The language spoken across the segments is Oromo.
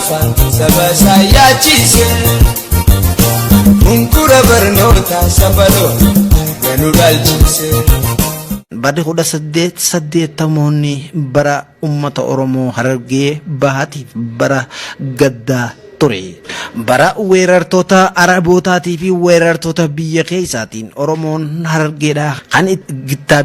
afaan saba saayyaachise munkura barnoota sabaloo ganuu dhaalchise. Badi 1880 bara ummata Oromoo Harargee Bahaatiif bara gaddaa ture. Bara weerartoota Arabootaatii fi weerartoota biyya keessaatiin Oromoon Harargeedhaa kan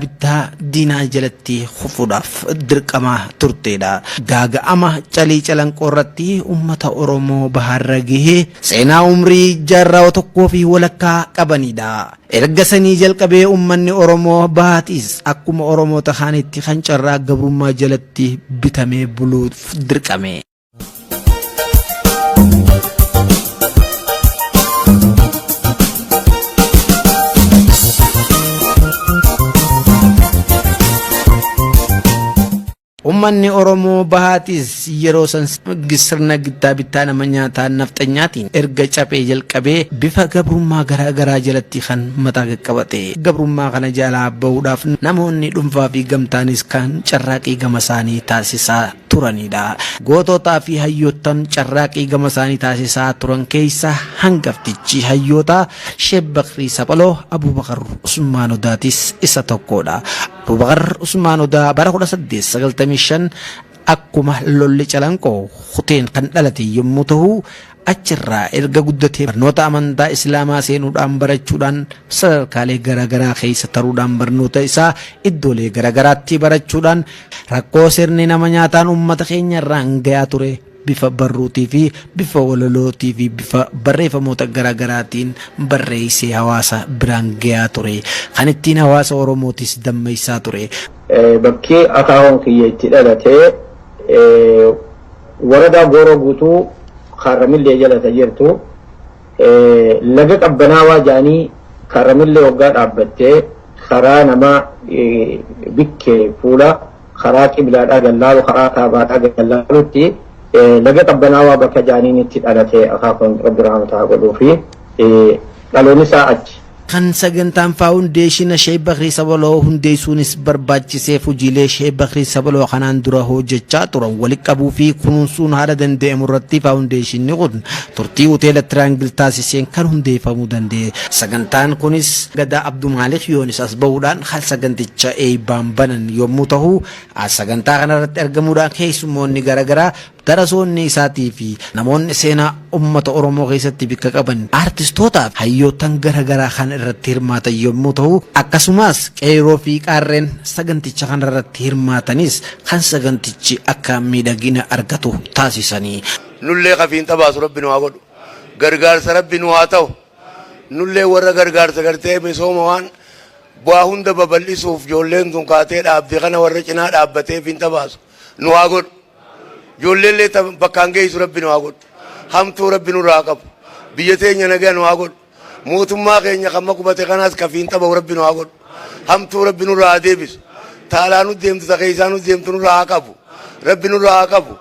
bittaa diinaa jalatti kufuudhaaf dirqama turteedha. Gaaga'ama calii calanqoorratti ummata Oromoo baharra gahee seenaa umrii jaarraa tokkoo fi walakkaa qabanidha. Erga sanii jalqabee ummanni Oromoo Bahaatis akkuma Oromoota kaanitti kan carraa gabrummaa jalatti bitamee buluuf dirqame. Ummanni Oromoo Bahaatis yeroo san sirna bittaa nama nyaataa nafxanyaatiin erga caphee jalqabee bifa gabrummaa garaa jalatti kan mataa qaqqabate. Gabrummaa kana jalaa bahuudhaaf namoonni dhuunfaa fi gamtaanis kan carraaqii gama isaanii taasisaa turanidha. Goototaa fi hayyoottan carraaqii gama isaanii taasisaa turan keessa hangaftichi hayyoota Sheekh Bakrii Saphaloo Abubakar Usmaan Odaatis isa tokkodha. Abubakar Usmaan Odaa bara 1895 akkuma lolli calanqoo kuteen kan dhalate yommuu ta'u achirraa erga guddatee barnoota amantaa Islaamaa seenuudhaan barachuudhaan sadarkaalee garaagaraa keessa taruudhaan barnoota isaa iddoolee garaagaraatti barachuudhaan rakkoo sirni nama nyaataan uummata keenya irraan gayaa ture bifa barruutii fi bifa walalootii fi bifa barreeffamoota garaagaraatiin barreessee hawaasa biraan gayaa ture. Kan ittiin hawaasa Oromootis dammeessaa ture. Bakkee akaahoon kiyya itti dhalatee waradaa Gooroo guutuu Karramillee jalata jirtu laga qabbanaawaa jaanii Karramillee waggaa dhaabbattee karaa nama bikkee fuula karaa qiblaadhaa gallaalu karaa kaabaadhaa gallaalutti laga qabbanaawaa bakka jaaniin itti dhalatee akaahoon Rabbi rahmataa godhuu fi dhaloonni isaa achi. Kan sagantaan faawundeeshina Sheekh Bakrii Saphaloo hundeessuunis barbaachiseef hojiilee Sheekh Bakrii Saphaloo kanaan dura hojjechaa turan walitti qabuu fi kunuunsuun haala danda'amu irratti faawundeeshinni kun turtii hoteela Tiraangil taasiseen kan hundeeffamuu danda'e. Sagantaan kunis Gadaa Abduu Maalik Yoonis as bahuudhaan hal saganticha eebbaan banan yommuu ta'u sagantaa kanarratti argamuudhaan keessummoonni garaagaraa darasoonni isaatii fi namoonni seenaa ummata Oromoo keessatti bikka qaban artistootaaf hayyootan garaagaraa kan irratti hirmaatan yommuu ta'u akkasumas qeeroo fi qaarreen saganticha kanarratti hirmaatanis kan sagantichi akka miidhagina argatu taasisanii. Nullee qafiin tabaasu Rabbi nu haa godhu. Gargaarsa Rabbi nu haa ta'u. Nullee warra gargaarsa gartee misooma waan bu'aa hunda babal'isuuf ijoolleen tun kaatee dhaabde kana warra cinaa dhaabbatee fiin tabaasu nu haa godhu. Ijoollee bakkaan geessu Rabbi nu haa godhu. Hamtuu Rabbi nurraa qabu. Biyya teenya nagaa nu haa godhu. Mootummaa keenya kan makubate kanaas kafiin tabahu Rabbi nu haa godhu. Hamtuu Rabbi nurraa haa deebisu. Taalaa nu deemtu takeessaa nu deemtu nurraa haa qabu. Rabbi nurraa haa qabu.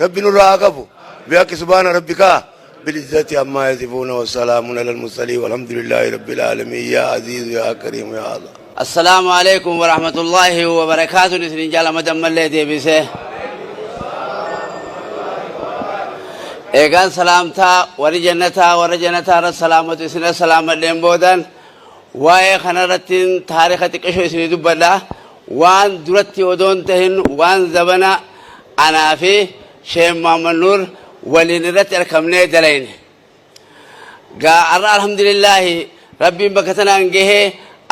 Rabbi nurraa haa qabu. Biyya subhaana rabbika بالعزة عما يصفون والسلام على المرسلين والحمد لله رب العالمين يا عزيز يا كريم يا الله. السلام عليكم ورحمة الله وبركاته. نسني جل مدام اللي بيسه. إيجان سلامتا ورجنتا رسلامة سنة سلامة ليمبودان واي خنرتين تاريخة كشوي سني دبلا وان درتي ودون تهن وان زبنا أنا في شيخ محمد نور ولنرت الكمنة دلين قال الحمد لله ربي بكتنا انجه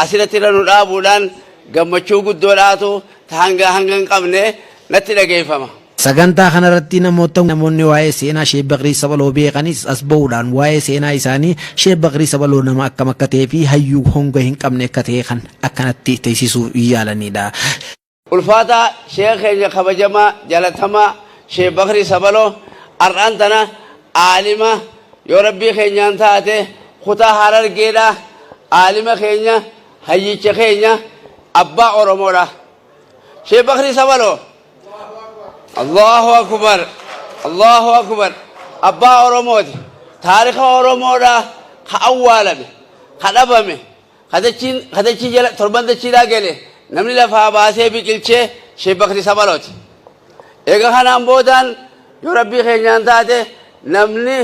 أسئلة لنرابولان قمتشو قدولاتو تهنغا قمنة نتلا كيفما. Sagantaa kanarratti namoonni waa'ee seenaa Sheekh Bakrii Saphaloo beekanis as bahuudhaan waa'ee seenaa isaanii Sheekh Bakrii Saphaloo nama akkam akka ta'ee fi hayyuu honga hin qabne akka ta'e kan akkanatti teessisuu yaalanidha. Ulfaata Sheekh keenya kabajamaa jalatamaa Sheekh Bakrii Saphaloo har'aan tana aalima yoo rabbii keenyaan taate kutaa Harargeedha aalima keenya hayyicha keenya abbaa Oromoodha. Sheekh Bakrii Saphaloo الله أكبر الله أكبر أبا أورمود تاريخ أورمودا خأولا خدبمه خدتشي جل تربان تشي لاجله نمني لفها باسه بيكلشة Sheekh Bakrii Saphaloo إيجا خنام بودان yoo rabbii keenyaan taate namni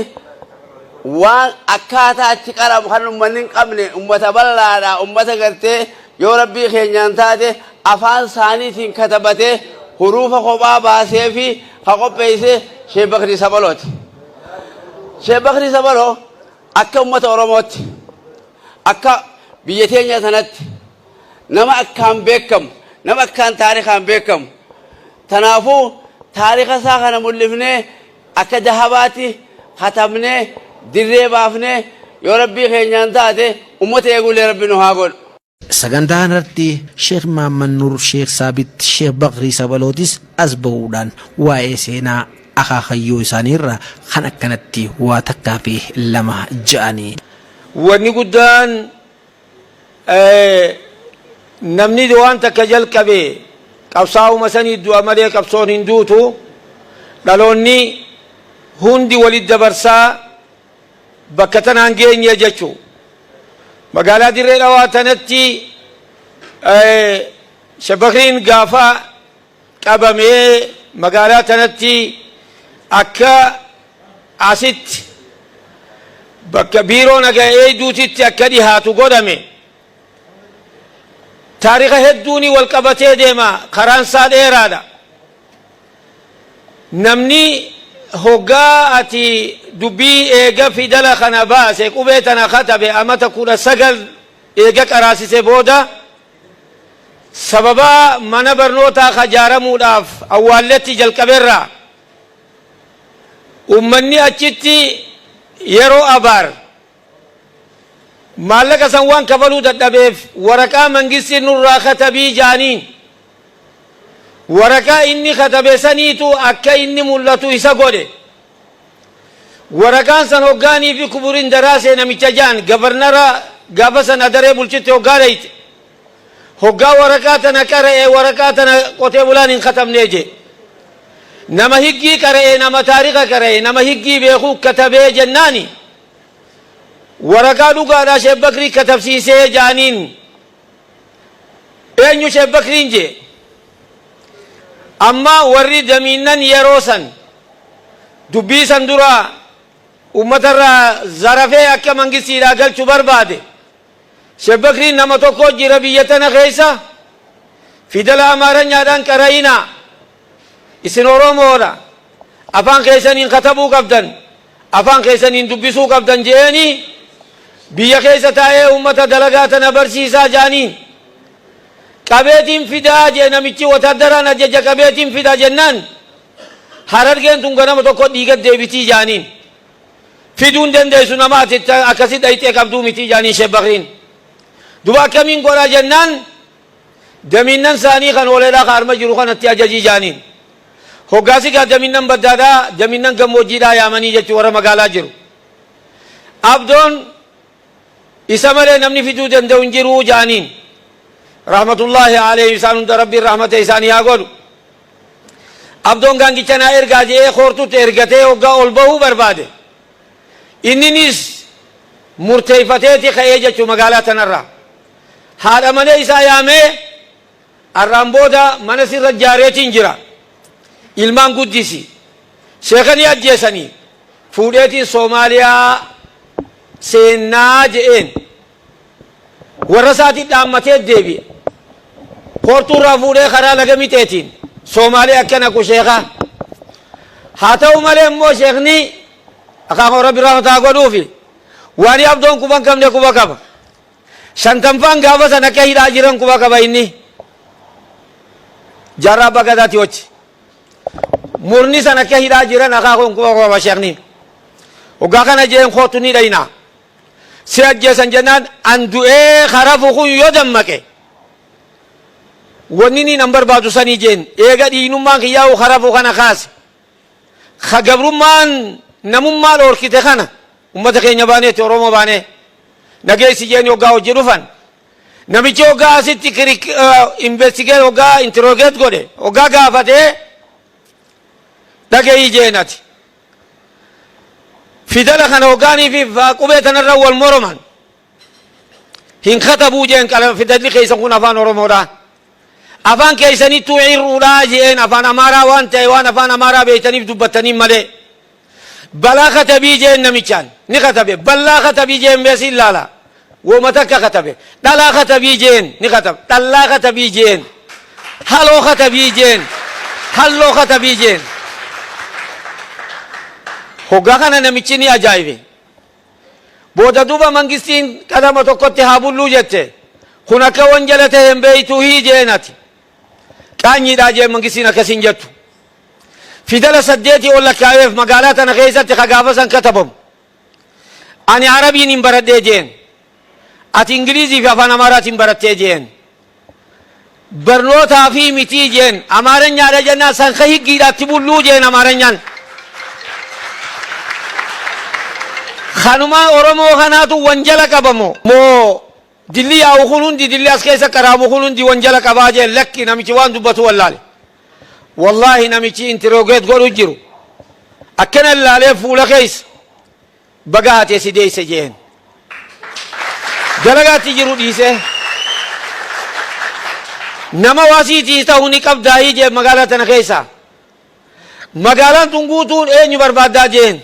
waan akkaataa achi qaramu kan ummanni hin qabne ummata bal'aadha ummata gartee yoo rabbii keenyaan taate afaan isaaniitiin katabatee huruufa kophaa baasee fi ka qopheesse Sheekh Bakrii Sabalooti. Sheekh Bakrii Sabaloo akka ummata Oromootti akka biyya teenya sanatti nama akkaan beekamu nama akkaan taarikaan beekamu tanaafuu taarika isaa kana mul'ifnee akka dahabaatti katabnee dirree baafnee yoo rabbii keenyaan taate ummata eeguulee rabbi nu haa godhu. sagantaa irratti Sheekh Mahammad Nuur Sheekh Saabit Sheekh Bakrii Sabalootis as bahuudhaan waa'ee seenaa akaakayyoo isaaniirra kan akkanatti waa takkaa fi lama ja'anii. Wanni guddaan namni waan takka jalqabe qabsaa'uma sanii du'a malee qabsoon hin duutu dhaloonni hundi walit dabarsaa bakka tanaan geenye jechuu magaalaa dirree dhawaa tanatti Sheekh Bakriin gaafa qabamee magaalaa tanatti akka asitti bakka biiroo nagahee duutitti akka dhihaatu godhame taarika hedduuni wal qabatee deema karaan isaa dheeraadha namni hoggaa ati dubbii eega fidala kana baase qubee tana katabe amata 19 eega qaraasise booda sababa mana barnootaa ijaaramuudhaaf awwaalletti jalqabeerraa ummanni achitti yeroo abaar maallaqa san waan kafaluu dadhabeef waraqaa mangistiin nurraa katabii jaaniin waraqaa inni katabe saniitu akka inni mul'atu isa godhe waraqaan san hoggaanii fi kuburiin daraasee namicha jaan gabarnara gaafa sana daree bulchitte hoggaa dhayte hoggaa waraqaa tana qara'ee waraqaa tana qotee bulaan hin katabnee je nama higgii qara'ee nama taarika qara'ee nama higgii beekuu katabee jennaani waraqaa dhugaadhaa Sheekh Bakrii katabsiisee jaaniin eenyu Sheekh Bakriin je amma warri damiinnan yeroo san dubbii san dura ummatarraa zarafee akka mangistiidhaa galchu barbaade Sheekh Bakriin nama tokko jira biyya tana keessa fidala amaaranyaadhaan qara'inaa isin Oromoodha afaan keessaniin katabuu qabdan afaan keessaniin dubbisuu qabdan jeeni biyya keessa taa'ee ummata dalagaa tana barsiisaa jaaniin qabeetiin fidaa jee namichi wataaddaraan ajaja qabeetiin fidaa jennaan Harargeen tun ganama tokko dhiiga deebitii jaaniin fiduun dandeessu nama ati akkasi dhayxee qabduu mitii jaaniin Sheekh Bakriin duba akkamiin godhaa jennaan damiinnan isaanii kan ooleedhaa ka arma jiru kanatti ajajii jaaniin hoggaasi gaa damiinnan baddaadhaa damiinnan gammoojjiidhaa yaamanii jechuu warra magaalaa jiru abdoon isa malee namni fiduu danda'u hin jiru jaaniin rahmatullahi alayhi isaan hunda rabbiin rahmata isaanii haa godhu abdoon gaangicha naa ergaa jedhee koortutti ergatee hoggaa ol bahuu barbaade inninis murteeffateeti ka'ee jechuu magaalaa tanarraa haadha manee isaa yaamee arraan booda mana sirra ijaareetiin jira ilmaan guddisi sheekanii ajjeesanii fuudheetiin Soomaaliyaa seennaa je'een warra isaatiin dhaammatee deebi'e koortuurraa fuudhee karaa laga mixeetiin Soomaaliyaa akkana ku sheekaa haa ta'u malee immoo sheekni akaakoo rabbi rahmataa godhuufi waan abdoon quban qabne quba qaba shantanfaan gaafa san akka hidhaa jiran quba qaba inni jaarraa abbaa gadaati wachi murni san akka hidhaa jiran akaakoon quba qaba sheekni hoggaa kana jeen kootu ni dhaynaa si ajjeesan jennaan an du'ee harafu kun yoo dammaqe wanni ni nan barbaadu sanii jeen eega dhiinummaan kiyyaa'u harafu kana kaase ka gabrummaan namummaa dhoorkite kana ummata keenya baaneetti Oromoo baanee nageessi jeen hoggaa hojii dhufan namichi hoggaa asitti investigeet hoggaa intirogeet godhe hoggaa gaafatee dhageeyyi jeenati fidala kana hoggaanii fi qubee tanarra wal moroman hin katabuu jeen fidalli keessan kun afaan Oromoodhaan afaan keessanitti cirruudhaa jeen afaan amaaraa waan ta'e waan afaan amaaraa beeytaniif dubbattanii malee balaa katabii jeen namichaan ni katabe balaa katabii jeen beesiin laala wooma takka katabe dhalaa katabii jeen ni katabe dhalaa katabii jeen haloo katabii jeen halloo katabii jeen hoggaa kana namichi ni ajaa'ibe booda duuba mangistiin qadama tokkotti haa bulluu jette kun akka wanjala ta'e hin beeytuu hii jeenati qaanyiidhaa jeen mangistiin akkasiin jettu fidala 8 ol lakkaa'eef magaalaa tana keessatti kagaafa san katabamu ani arabiin hin baradhee jeen ati ingilizii fi afaan amaaraatiin barattee jeen barnootaa fi mitii jeen amaaranyaadha jennaan san ka higgiidhaatti bulluu jeen amaaranyaan kanuma oromoo kanaatu wanjala qabamo moo dilli yaa'u kun hundi dilli as keessa qaraabu kun hundi wanjala qabaa jeen lakki namichi waan dubbatu wallaale wallahi namichi interrogeet godhu jiru akkana ilaalee fuula keessa baga hatee si deeyse jeen dalagaatti jiru dhiise nama waasiitii ta'uu ni qabdaayii jeen magaalaa tana keessa magaalaan tun guutuun eenyu barbaaddaa jeen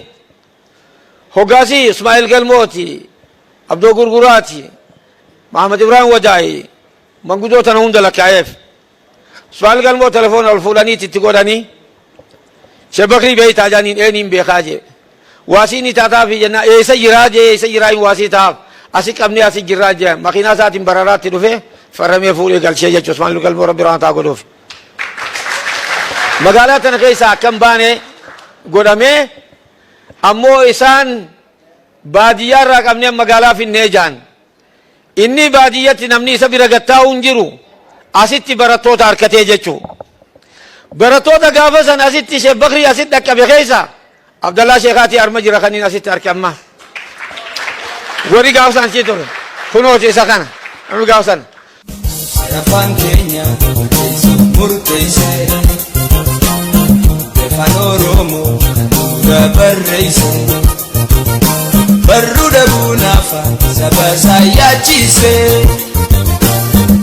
hoggaasii Ismaa'eel Galmooti Abdoo Gurguraati Mahamad Ibrahim Wadaayi manguddoo tana hunda lakkaa'eef Ismaa'eel Galmoo telefoona ol fuudhanii itti godhanii Sheekh Bakrii beeytaa jaaniin eeniin beekaa jee waasiin itaataa fi jennaa eessa jiraa jee eessa jiraa hin waasii taaf asi qabnee asi jirraa jee makiinaa isaatiin bararaatti dhufee farramee fuudhee galchee jechuudha Ismaa'eel Galmoo rabbi rahmataa godhuuf magaalaa tana keessa akkam baane godhamee ammoo isaan baadiyyaa irraa qabnee magaalaa finnee jaan inni baadiyyatti namni isa bira gattaa'u hin jiru asitti barattoota harkatee jechuu barattoota gaafa san asitti Sheekh Bakrii asitti dhaqqabe keessa Abdallaa Sheekaatii arma jira kaniin asitti harke amma warri gaafa san achi ture kunooti isa kana namni gaafa san Arafaan keenya murteessee afaan Oromoo dura barreesse barruu dhabuu naafa saba isaa yaachise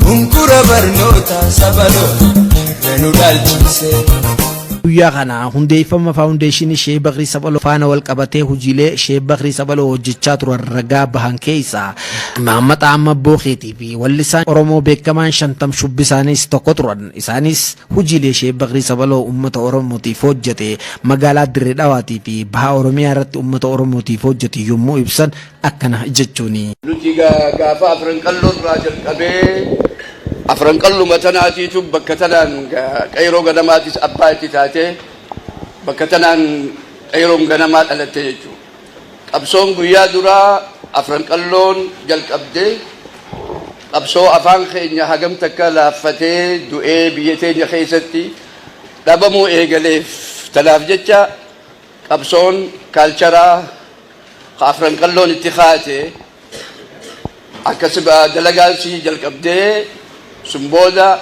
hunkura barnoota sabaloo nu dhaalchise. guyyaa kana hundeeffama faawundeeshinii Sheekh Bakrii Sabaloo faana wal qabatee hojiilee Sheekh Bakrii Sabaloo hojjechaa turan ragaa bahan keessaa Mahammad Ahmad Bookeetii fi wallisaan Oromoo beekamaan Shantam Shubbisaanis tokko turan. Isaanis hojiilee Sheekh Bakrii Sabaloo uummata Oromootiif hojjete magaalaa Dirree Dhawaatii fi baha Oromiyaa irratti uummata Oromootiif hojjete yommuu ibsan akkana jechuuni. Nuti gaafa afran qalloo irraa jalqabee afran qallu matanaatiitu bakka tanaan qayroo ganamaatis abbaa itti taate bakka tanaan qayroon ganamaa dhalatte jechuudha. Qabsoon guyyaa duraa afran qalloon jalqabdee qabsoo afaan keenya hagam takka laaffatee du'ee biyya teenya keessatti dhabamuu eegaleef tanaaf jecha qabsoon kaalcharaa afran qalloon itti kaate akkasuma dalagaasii jalqabdee Sumbooda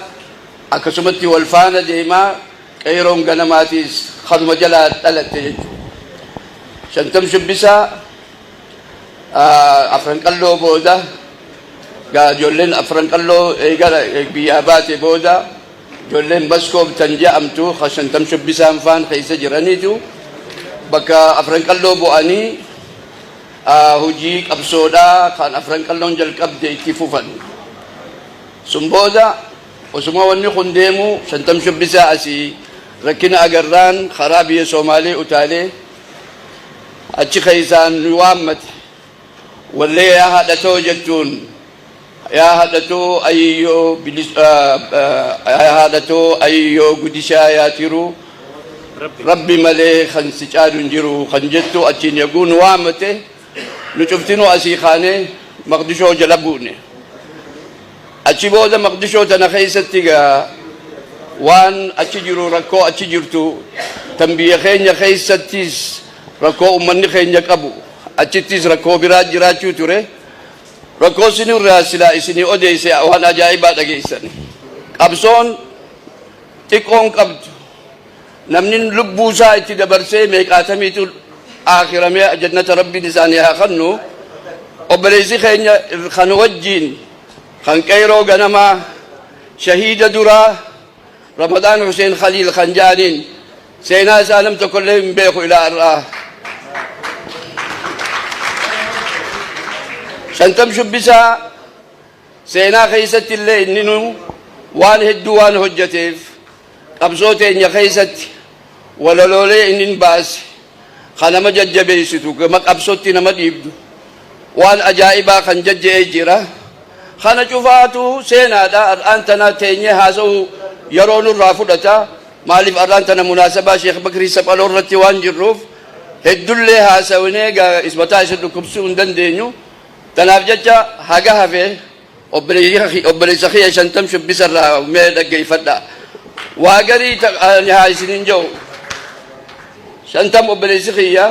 akkasumatti wal faana deemaa qayroon ganamaatis kanuma jalaa dhalatte jechuudha. Shantam Shubbisaa afran qalloo booda ijoolleen afran qalloo eegala biyyaa baate booda ijoolleen Baskoob tan jedhamtu Shantam Shubbisaan faan keessa jiraniitu bakka afran qalloo bu'anii hojii qabsoodhaa kan afran qalloon jalqabde itti fufan. Sumbooda osuma wanni kun deemu Shantam Shubbisaa asii rakkina agarraan karaa biyya Somaalee utaalee achi keessaan nu waammate wallee yaa haadhatoo jechuun yaa haadhatoo ayyoo gudishaa yaa tiruu rabbi malee kan si caalu hin jiru kan jettu achiin yaguu nu waammate nu cuftinuu asii kaanee Maqdishoo jala buune. Achi booda Maqdishoo tana keessatti waan achi jiru rakkoo achi jirtu tan biyya keenya keessattis rakkoo ummanni keenya qabu achittis rakkoo biraa jiraachuu ture rakkoo isinirraa silaa isinii odeesse waan ajaa'ibaa dhageessan qabsoon xiqqoon qabdu namni lubbuusaa itti dabarsee meeqaatamiitu aakiramee jannata rabbiin isaanii haa kennu obboleessi keenya kan wajjiin kan qayroo ganamaa شهيد درا رمضان حسين خليل خنجانين سينا سالم تكلم بيخو إلى الراه شنتم شبسا سينا خيست اللي إننو وان هدو وان هجتيف قبصوتين يا خيست ولا لولي إنن باس خانا ما ججبيستو كما قبصوتي نما ديبدو وان أجائبا خان ججي جرا خانا شوفاتو سينا دا أرانتنا تيني هاسو يرون الرافدتا مالف أرانتنا مناسبة شيخ بكري سبالور رتوان جروف هدو اللي هاسوني إسبتا يسدو كبسون دندينيو تناف ججا حاجة هفه أبري سخية شنتم شبس الرا ميدا جيفدا واجري نهاية سنين جو شنتم أبري سخية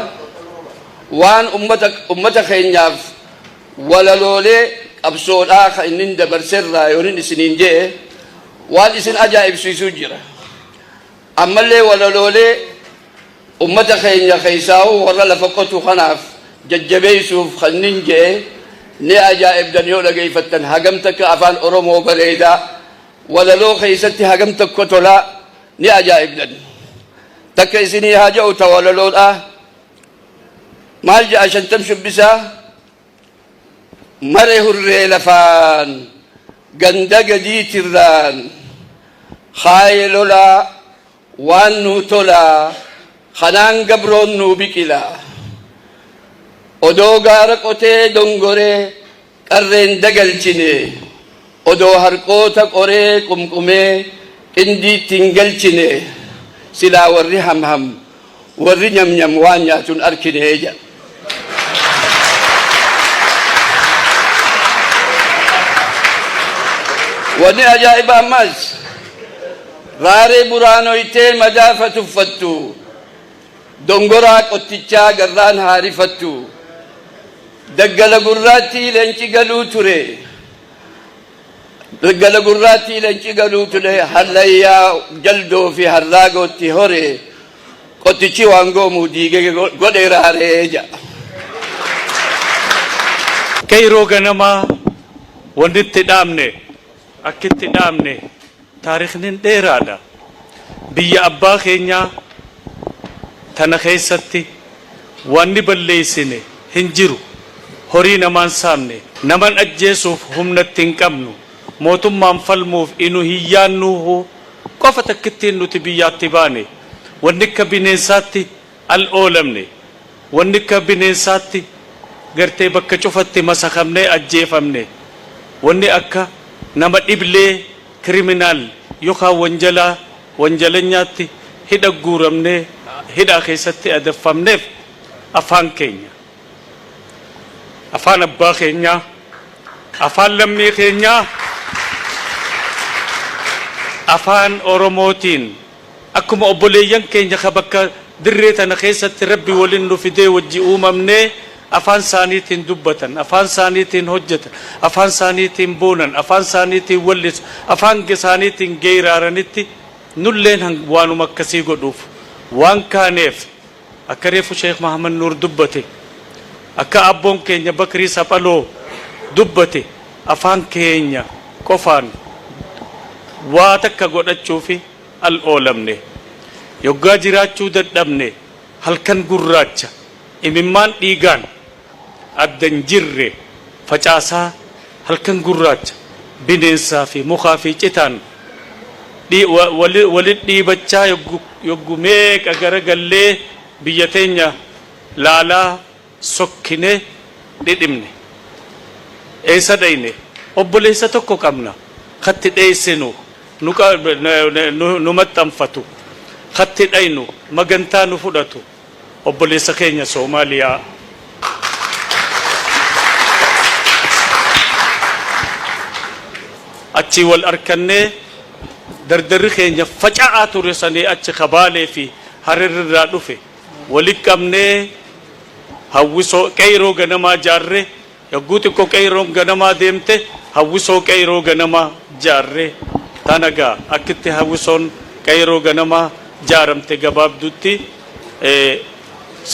وان أمتك خينياف ولا لولي أبصور آخر إنن دبر سرّا يورين سنين جه وان إسن أجائب سويسوجرا أما اللي ولا لولي أمتك خينيا خيساو ورا لفقتو خناف ججبي سوف خنين جه ni ajaib dan yo lagay fatan hagam tak afan oromo baleda wala lo khaysati hagam tak kotola ni ajaib dan tak isini haja utawala lo mal ja ashan tamshu bisa mare hurre lafan ganda gadi tirran khaylola wan nutola khanang gabron nubikila odoo gaara qotee dongoree qarreen dagalchine odoo harqoota qoree qumqumee qindiittiin galchine silaa warri hamham warri nyamnyam waan nyaatun arkine jedha wanni ajaa'iba ammas raaree buraanoytee madaafa tuffattu dongoraa qottichaa garraan haarifattu daggala gurraatti leenci galuu ture daggala gurraatti leenci galuu ture hallayyaa jaldoo fi harraagootti hore qottichi waan goomuu diige godhe raaree jedha kayroo ganamaa wannitti dhaamne akkitti dhaamne taarikhnin dheeraadha biyya abbaa keenyaa tana keessatti wanni balleessine hin jiru horii namaan saamne naman ajjeesuuf humnatti hin qabnu mootummaan falmuuf inu hiyyaannuuhu qofa takkittiin nuti biyyaatti baane wanni akka bineensaatti al oolamne wanni akka bineensaatti gartee bakka cufatti masakamnee ajjeefamne wanni akka nama dhiblee kiriminaal yookaan wanjalanyaatti hidha guuramnee hidhaa keessatti adaffamneef afaan keenya afaan abbaa keenyaa afaan lammii keenyaa afaan oromootiin akkuma obboleeyyan keenya ka bakka dirree tana keessatti rabbi waliin nu fidee wajji uumamnee afaan saaniitiin dubbatan afaan saaniitiin hojjetan afaan saaniitiin boonan afaan saaniitiin wallisu afaan saaniitiin geeraaranitti nulleen waanuma akkasii godhuuf waan kaaneef akka reefu sheekh Mahamad Nuur dubbate akka abboon keenya Bakrii Saphaloo dubbate afaan keenya qofaan waa takka godhachuufi al oolamne yoggaa jiraachuu dadhabne halkan gurraacha imimmaan dhiigaan addan jirre facaasaa halkan gurraacha bineensaa fi mukaa fi citaan walit dhiibachaa yoggu meeqa garagallee biyya teenya laalaa sokkine dhidhimne eessa dhayne obboleessa tokko qabna katti dheessinu nu maxxanfatu katti dhaynu magantaa nu fudhatu obboleessa keenya Soomaaliyaa achi wal arkannee dardarri keenya faca'aa ture sanii achi kabaalee fi harirraa dhufe wali qabnee hawwisoo qayroo ganamaa jaarre yogguu xiqqoo qayroon ganamaa deemte hawwisoo qayroo ganamaa jaarre tanagaa akkitti hawwisoon qayroo ganamaa jaaramte gabaabdutti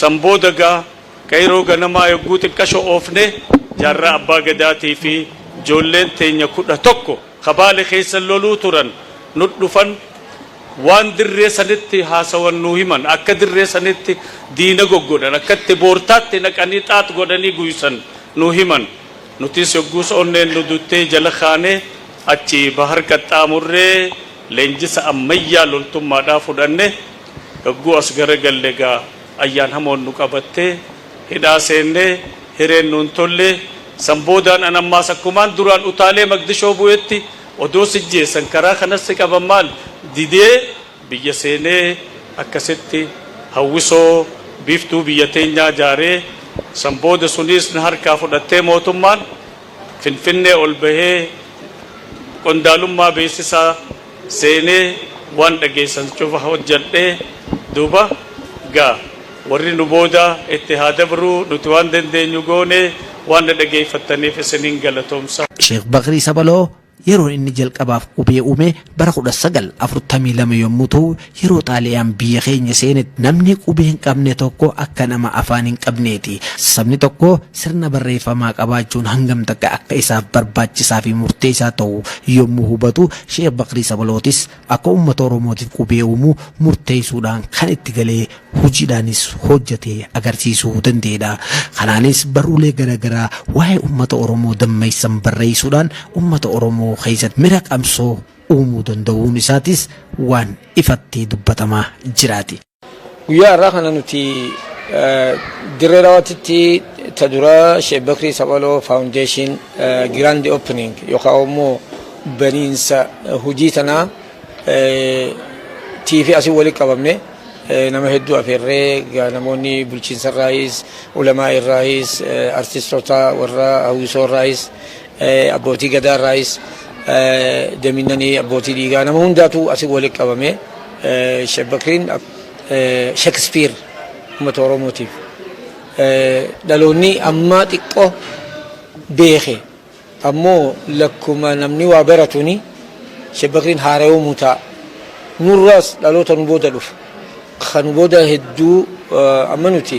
samboodagaa qayroo ganamaa yogguu xiqqasho oofne jaarraa abbaa gadaatii fi ijoolleen teenya 11 خبالي خيس اللولو ترن ندفن وان دري سنتي هاسوان نوهمان أكا دري سنتي دينا غوغودن أكا تبورتات نكانيتات غودني غويسن نوهمان نتيس يغوس أونين ندوتي جلخاني أچي بحر كتاموري لنجس أميا لولتم مادا فدنه غو أسغر غلغا أيان همون نقابته هدا سينه هرين نونتولي سمبودان أنما سكمان دوران أطالي مقدشو بويتي ودو سجي سنكرا خنسك أبمال ديدي بيسينه أكستي هوسو بيفتو بيتينيا جاري سمبود سونيس نهر كافودته موتمان فنفنه أولبه قندالوم ما بيسسا سينه وان دقيسن شوفه وجدته دوبا غا warri nu booda ittihaada biruu nuti waan dandeenyu goone waan dhaggeeffataniif isiniin galatoomsa. Sheekh Bakrii Sabaloo yeroo inni jalqabaaf qubee uume bara 1942 yommuu ta'u yeroo xaaliyaan biyya keenya seenetti namni qubee hin qabne tokko akka nama afaan hin qabneeti. Sabni tokko sirna barreeffamaa qabaachuun hangam takka akka isaaf barbaachisaa fi murteessaa ta'u yommuu hubatu Sheekh Bakrii Sabalootis akka uummata Oromootiif qubee uumuu murteessuudhaan kan itti galee hojiidhaanis hojjetee agarsiisuu danda'edha. Kanaanis barruulee garaagaraa waa'ee uummata Oromoo dammeessan barreessuudhaan uummata Oromoo keessatti mira qabsoo uumuu danda'uun isaatis waan ifatti dubbatamaa jiraati. Guyyaa irraa kana nuti dirree raawwatitti taduraa Sheekh Bakrii Sabaloo Foundation Grand Opening yookaan immoo baniinsa hojii tanaa TV asii walitti qabamne nama hedduu afeerree namoonni bulchiinsa irraayis ulamaa irraayis artistoota warra hawwisoo irraayis abbootii gadaa irraayis daminanii abbootii dhiigaa nama hundaatu asii walitti qabame Sheekh Bakriin Shakespeare uummata Oromootiif dhaloonni amma xiqqoo beeke ammoo lakkuma namni waa baratuni Sheekh Bakriin haara'uu mutaa nurraas dhaloota nu booda dhufu kan booda hedduu amma nuti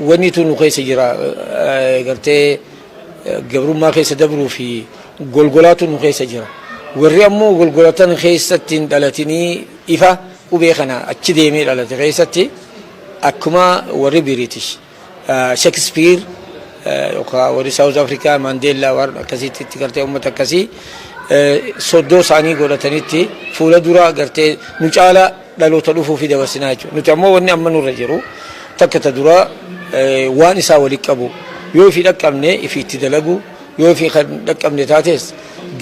wanni tu nu keessa jira gartee gabrummaa keessa dabruu fi golgolaatu nu keessa jira warri ammoo golgolatan keessatti hin dhalatinii ifa qubee kana achi deemee dhalate keessatti akkuma warri British Shakespeare yookaan warri South Africa Mandela warra akkasitti gartee uummata akkasii soddoo isaanii godhatanitti fuula dura gartee nu caala dhaloota dhufuu fi dabarsinaa jechuudha. Nuti ammoo wanni amma nurra jiru takka ta dura waan isaa walitti qabu yoo fi dhaqqabne ifiitti dalagu yoo fi dhaqqabne taates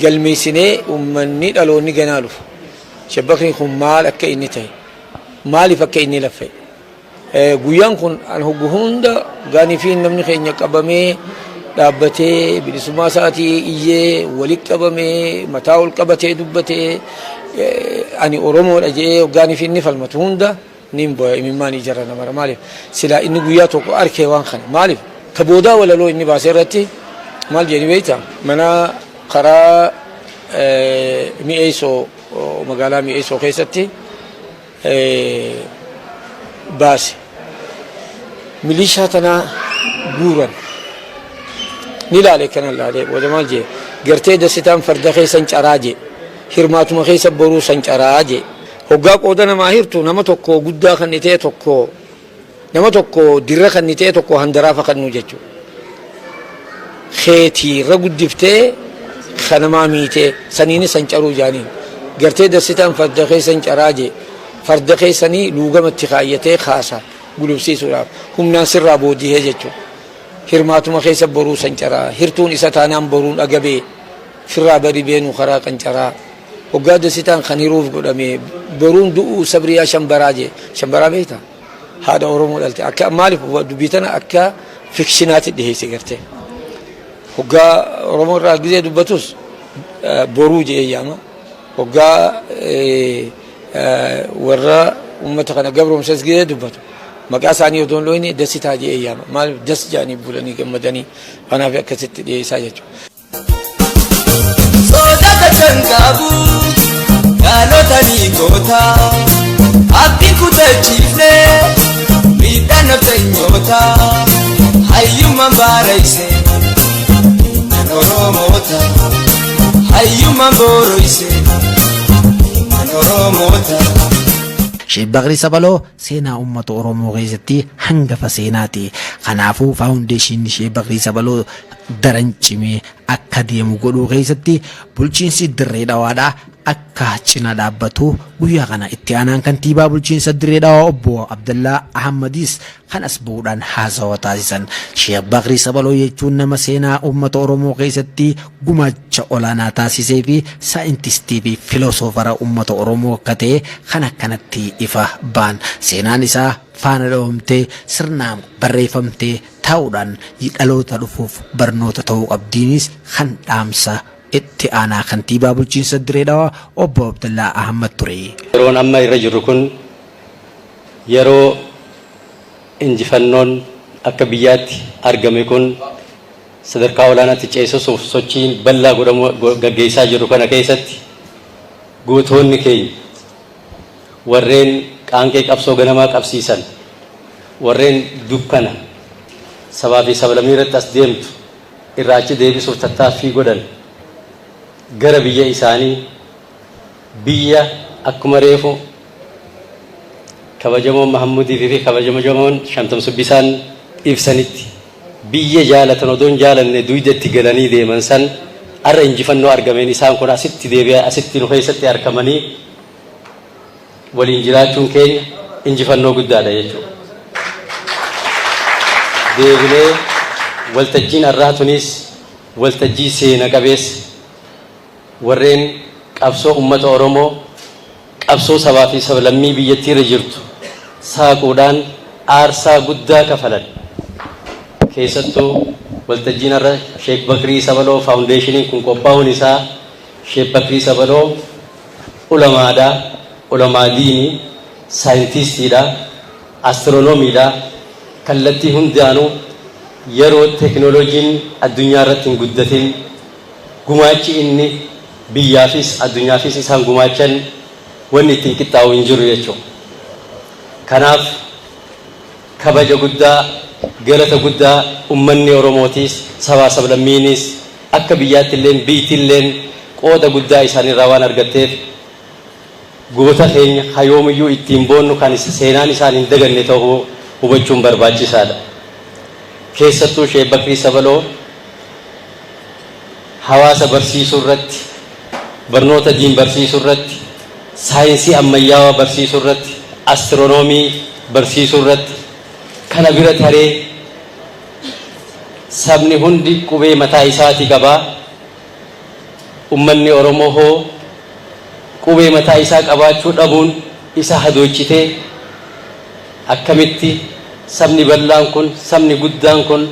galmeessinee uummanni dhaloonni ganaa dhufu. Sheekh Bakriin kun maal akka inni ta'e maaliif akka inni laffe guyyaan kun an hoggu hunda gaanii fi namni keenya qabamee dhaabbatee bilisummaa isaatii iyyee walitti qabamee mataa ol qabatee dubbatee ani Oromoodha jedhee gaanii fi inni falmatu hunda nin boya imimmaan ijara namara maaliif silaa inni guyyaa tokko arkee waan kana maaliif ka boodaa walaloo inni baasee irratti maal jedhani beektaa mana karaa mi'eessoo magaalaa mi'eessoo keessatti baase milishaa tanaa guuran ni laale kana laale wada maal jee gartee dasitaan farda keessan caraa jee hirmaatuma keessa boruu san caraa jee hoggaa qooda namaa hirtu nama tokko guddaa kan itee tokko nama tokko dirra kan itee tokko handaraafa kan nu jechuudha. Keetii irra guddiftee kanamaa miitee saniini san caruu jaaniin gartee dasitaan farda keessan caraa jee farda keessanii luugamatti kaayyatee kaasa gulubsiisuudhaaf humnaan sirraa boodihee jechuudha. Hirmaatuma keessa boruu san caraa hirtuun isa taanaan boruun agabee firraa bari beenu karaa qancaraa hoggaa dasitaan kan hiruuf godhame boruun du'uu sabriyaa shambaraa jee shambaraa beektaa haadha Oromoo dhalte akka maaliif dubbii tana akka fikshinaatti dhiheesse gartee hoggaa Oromoo irraa gizee dubbatus boruu jee yaama hoggaa warra uummata kana gabroomsas gizee dubbatu maqaa isaanii odoon looyne dasitaa jee yaama maaliif das jaanii bulanii gammadanii kanaaf akkasitti dhiheessaa jechuudha. Soodata sanqaabu dhaloota niitoota abdii kutachiifnee miidhaan naftanyoota hayyummaan baaraysee ilmaan Oromoota hayyuma booroyse ilmaan oromoota. Sheek Bakrii Sabaloo seenaa uummata Oromoo keessatti hangafa seenaati. Kanaafuu faawundeeshinii Sheek Bakrii Sabaloo daran cimee akka deemu godhuu keessatti bulchiinsi Dirree Dhawaadhaa akka cina dhaabbatu guyyaa kana itti aanaan kantiibaa bulchiinsa Dirree Dhawaa obbo Abdallaa Ahmadis kanas bu'uudhaan haasawa taasisan. Sheek Bakrii Sabaloo jechuun nama seenaa uummata Oromoo keessatti gumaacha olaanaa taasisee fi saayintistii fi filosoofara uummata Oromoo akka ta'e kan akkanatti ifa baan. Seenaan isaa faana dhoomtee sirnaan barreeffamtee ta'uudhaan dhaloota dhufuuf barnoota ta'uu qabdiinis kan dhaamsa itti aanaa kantiibaa bulchiinsa Dirree Dhawaa obbo Abdallaa Ahmad ture. Yeroon amma irra jirru kun yeroo injifannoon akka biyyaatti argame kun sadarkaa olaanaatti ceesisuuf sochiin bal'aa godhamu gaggeessaa jiru kana keessatti guutoonni keenya warreen qaanqee qabsoo ganamaa qabsiisan warreen dukkana sabaa fi sablammii irratti as deemtu irraa achi deebisuuf tattaaffii godhan gara biyya isaanii biyya akkuma reefu kabajamoon Mahammudii fi kabajamoon Shamtam Subbisaan ibsanitti biyya jaalatan odoon jaalanne duydatti galanii deeman san arra injifannoo argameen isaan kun asitti deebi'aa asitti nu keessatti argamanii waliin jiraachuun keenya injifannoo guddaadha jechuudha. Deebilee waltajjiin arraatunis waltajjii seena qabeessa warreen qabsoo uummata Oromoo qabsoo sabaa fi sablammii biyyattii irra jirtu saaquudhaan aarsaa guddaa kafalan keessattuu waltajjiin irra Sheek Bakrii Sabaloo faawundeeshiniin kun qophaa'uun isaa Sheek Bakrii Sabaloo ulamaadhaa ulamaa diinii saayintistiidhaa astiroonomiidhaa kallattii hundaanuu yeroo teknooloojiin addunyaa irratti hin guddatin gumaachi inni biyyaafis addunyaafis isaan gumaachan wanni ittiin qixxaa'u hin jiru jechuudha. Kanaaf kabaja guddaa galata guddaa ummanni Oromootis sabaa sablammiinis akka biyyaatti illee biitti illee qooda guddaa isaanirraa waan argatteef goota keenya hayoomiyyuu ittiin boonnu kan seenaan isaan hin daganne ta'uu hubachuun barbaachisaadha. Keessattuu Sheek Bakrii Sabaloo hawaasa barsiisuu irratti barnoota diin barsiisuu irratti saayinsii ammayyaawaa barsiisuu irratti astiroonoomii barsiisuu irratti kana bira taree sabni hundi qubee mataa isaatii qabaa ummanni Oromoo hoo qubee mataa isaa qabaachuu dhabuun isa hadoochitee akkamitti sabni bal'aan kun sabni guddaan kun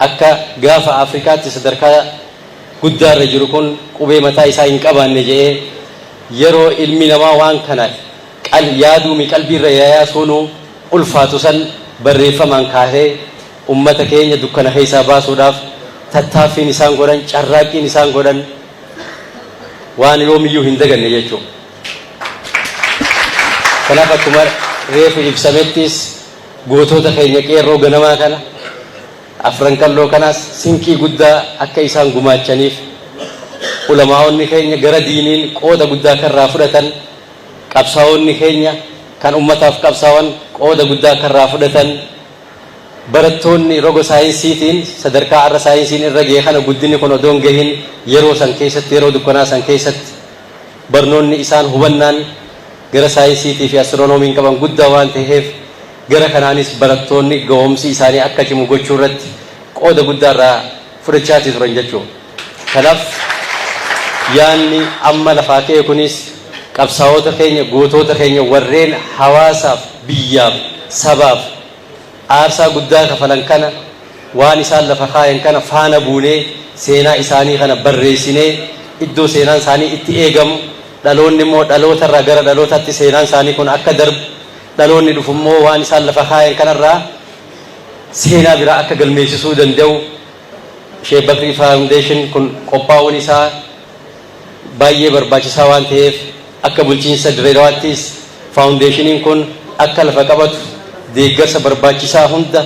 akka gaafa Afrikaatti sadarkaa guddaa irra jiru kun qubee mataa isaa hin qabaanne jedhee yeroo ilmi namaa waan kana yaaduu qalbiirra yaasuun ulfaatu san barreeffamaan kaasee ummata keenya dukkana keessaa baasuudhaaf tattaaffiin isaan godhan carraaqqiin isaan godhan waan yoomiyyuu hin daganne jechuudha. Kanaaf akkuma reefu ibsamettis gootota keenya qeerroo ganamaa kana afran qalloo kanaas sinqii guddaa akka isaan gumaachaniif ulamaa'onni keenya gara diiniin qooda guddaa karraa fudhatan qabsaa'onni keenya kan ummataaf qabsaa'an qooda guddaa karraa fudhatan barattoonni roga saayinsiitiin sadarkaa arra saayinsiin irra ga'e kana guddinni kun odoon gahin yeroo san keessatti yeroo dukkanaa san keessatti barnoonni isaan hubannaan gara saayinsiitii fi astiroonomiin qaban guddaa waan ta'eef gara kanaanis barattoonni ga'oomsi isaanii akka cimu gochuu irratti qooda guddaa irraa fudhachaatii turan jechuudha. Kanaaf yaanni amma lafaa ka'e kunis qabsaa'ota keenya gootota keenya warreen hawaasaaf biyyaaf sabaaf aarsaa guddaa kafalan kana waan isaan lafa kaayan kana faana buunee seenaa isaanii kana barreessinee iddoo seenaan isaanii itti eegamu dhaloonni immoo dhalootarraa gara dhalootaatti seenaan isaanii kun akka darbu dhaloonni dhufu immoo waan isaan lafa kaayan kanarraa seenaa biraa akka galmeessisuu danda'u Sheek Bakrii Foundation kun qophaa'uun isaa baay'ee barbaachisaa waan ta'eef akka bulchiinsa Dirree Dhawaattis faawundeeshiniin kun akka lafa qabatu deeggarsa barbaachisaa hunda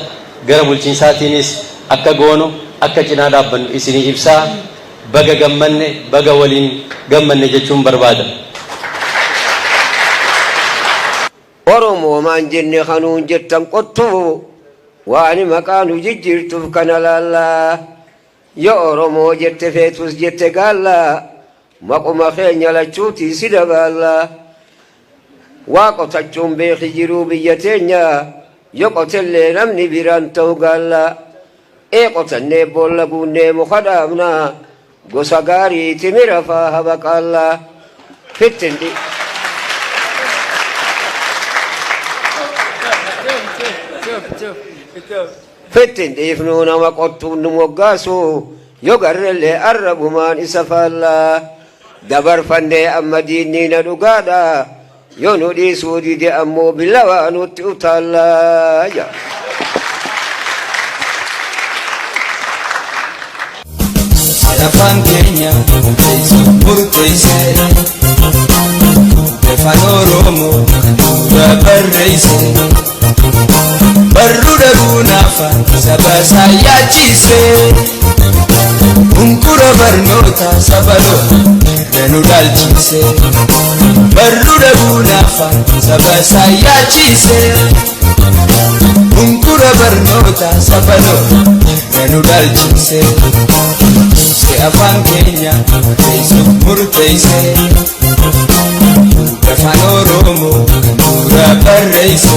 gara bulchiinsaatiinis akka goonu akka cinaa dhaabbannu isinii ibsaa baga gammanne baga waliin gammanne jechuun barbaada. Oromoo maan jenne kanuun jettan qottu waani maqaanu jijjiirtuuf kana laallaa yoo Oromoo jette feetus jette gaallaa maquma keenya lachuutii si dabaallaa waa qotachuun beeki jiruu biyya teenya yoo qotellee namni biraan ta'u gaallaa ee qotannee boolla buunnee muka dhaabnaa gosa gaarii timira faa habaqaallaa fittindi ifnuu nama qottuun nu moggaasu yoo garrellee arrabumaan isa faallaa dabarfannee amma diinniina dhugaadha yoo nu dhiisuu dide ammoo billawaa nutti utaallaa. Afaan keenya murteessee afaan Oromoo kan dura barreesse barruu dhabuun afaan saba isaa yaachise hunkura barnoota saba lola nu dhaalchise barruu dhabuun afaan saba isaa yaachise hunkura barnoota saba lola nu dhaalchise. Afaan keenya murteesse afaan Oromoo kan dura barreesse